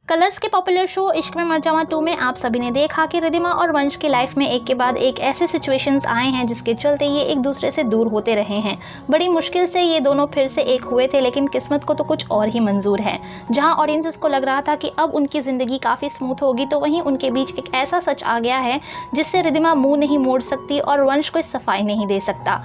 Colours के popular show इश्क में मर जावा 2 में आप सभी ने देखा कि रिद्धिमा और वंश की लाइफ में एक के बाद एक ऐसे सिचुएशंस आए हैं जिसके चलते ये एक दूसरे से दूर होते रहे हैं। बड़ी मुश्किल से ये दोनों फिर से एक हुए थे, लेकिन किस्मत को तो कुछ और ही मंजूर है। जहां ऑडियंसेस को लग रहा था कि अब उनकी ज़िंदगी काफ़ी स्मूथ होगी, तो वहीं उनके बीच एक ऐसा सच आ गया है जिससे रिद्धिमा मुँह नहीं मोड़ सकती और वंश कोई सफाई नहीं दे सकता।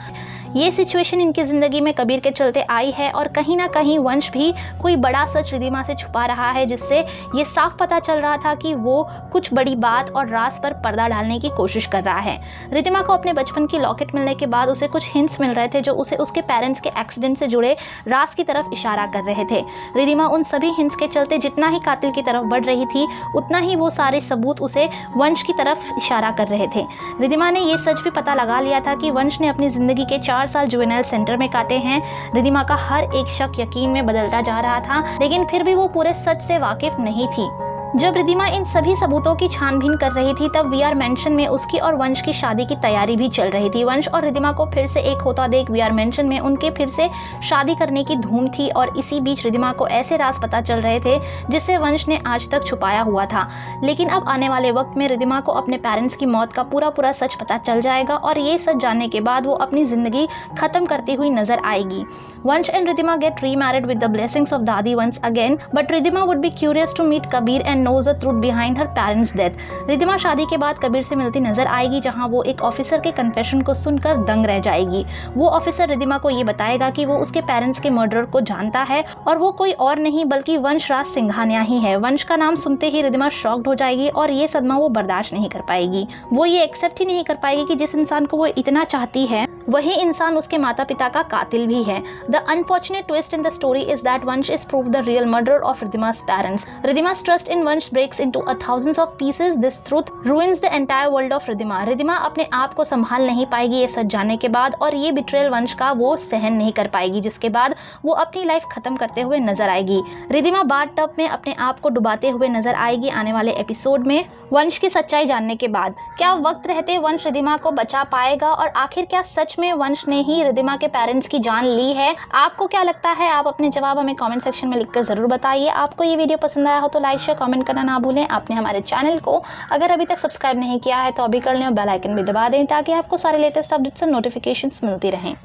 ये सिचुएशन इनकी ज़िंदगी में कबीर के चलते आई है और कहीं ना कहीं वंश भी कोई बड़ा सच रिद्धिमा से छुपा रहा है, जिससे ये साफ पता चल रहा था कि वो कुछ बड़ी बात और राज पर पर्दा डालने की कोशिश कर रहा है। रिद्धिमा को अपने बचपन की लॉकेट मिलने के बाद उसे कुछ हिंट्स मिल रहे थे जो उसे उसके पेरेंट्स के एक्सीडेंट से जुड़े राज की तरफ इशारा कर रहे थे। रिद्धिमा उन सभी हिंट्स के चलते जितना ही कातिल की तरफ बढ़ रही थी, उतना ही वो सारे सबूत उसे वंश की तरफ इशारा कर रहे थे। रिद्धिमा ने ये सच भी पता लगा लिया था कि वंश ने अपनी ज़िंदगी के 4 साल जुवेनाइल सेंटर में काटे हैं। रिद्धिमा का हर एक शक यकीन में बदलता जा रहा था, लेकिन फिर भी वो पूरे सच से वाकिफ नहीं थी। जब रिद्धिमा इन सभी सबूतों की छानबीन कर रही थी, तब वीआर मेंशन में उसकी और वंश की शादी की तैयारी भी चल रही थी। वंश और रिद्धिमा को फिर से एक होता देख वीआर मेंशन में उनके फिर से शादी करने की धूम थी और इसी बीच रिद्धिमा को ऐसे राज पता चल रहे थे जिससे वंश ने आज तक छुपाया हुआ था। लेकिन अब आने वाले वक्त में रिद्धिमा को अपने पेरेंट्स की मौत का पूरा सच पता चल जाएगा और ये सच जानने के बाद वो अपनी जिंदगी खत्म करती हुई नजर आएगी। Vansh and Riddhima get remarried with the blessings of dadi once again, but Riddhima would be curious to meet Kabir and knows the truth behind her parents' death। Riddhima शादी के बाद कबीर से मिलती नजर आएगी, जहां वो एक ऑफिसर के कन्फेशन को सुनकर दंग रह जाएगी। वो ऑफिसर रिद्धिमा को ये बताएगा कि वो उसके पेरेंट्स के मर्डर को जानता है और वो कोई और नहीं बल्कि वंश राज सिंघानिया ही है। वंश का नाम सुनते ही रिद्धिमा शॉक्ड हो जाएगी और ये सदमा वो बर्दाश्त नहीं कर पाएगी। वो ये एक्सेप्ट ही नहीं कर पाएगी कि जिस इंसान को वो इतना चाहती है वही इंसान उसके माता पिता का कातिल भी है। The unfortunate twist in the story is that Vansh is prove the real murder of Riddhima's parents. Riddhima's trust in Vansh breaks into a thousands of pieces. This truth ruins the entire world of Riddhima. Riddhima अपने आप को संभाल नहीं पाएगी ये सच जानने के बाद, और ये बिट्रेयल वंश का वो सहन नहीं कर पाएगी, जिसके बाद वो अपनी लाइफ खत्म करते हुए नजर आएगी। रिद्धिमा बाथ टब में अपने आप को डुबाते हुए नजर आएगी आने वाले एपिसोड में। वंश की सच्चाई जानने के बाद क्या वक्त रहते वंश रिद्धिमा को बचा पाएगा, और आखिर क्या सच में वंश ने ही रिद्धिमा के पेरेंट्स की जान ली है? आपको क्या लगता है? आप अपने जवाब हमें कमेंट सेक्शन में लिखकर जरूर बताइए। आपको ये वीडियो पसंद आया हो तो लाइक शेयर कमेंट करना ना भूलें। आपने हमारे चैनल को अगर अभी तक सब्सक्राइब नहीं किया है तो अभी कर लें और बेल आइकन भी दबा दें ताकि आपको सारे लेटेस्ट अपडेट्स और नोटिफिकेशंस मिलती रहें।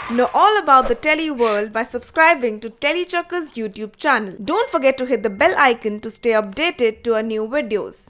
Know all about the Telly world by subscribing to Telly Chakka's YouTube channel. Don't forget to hit the bell icon to stay updated to our new videos.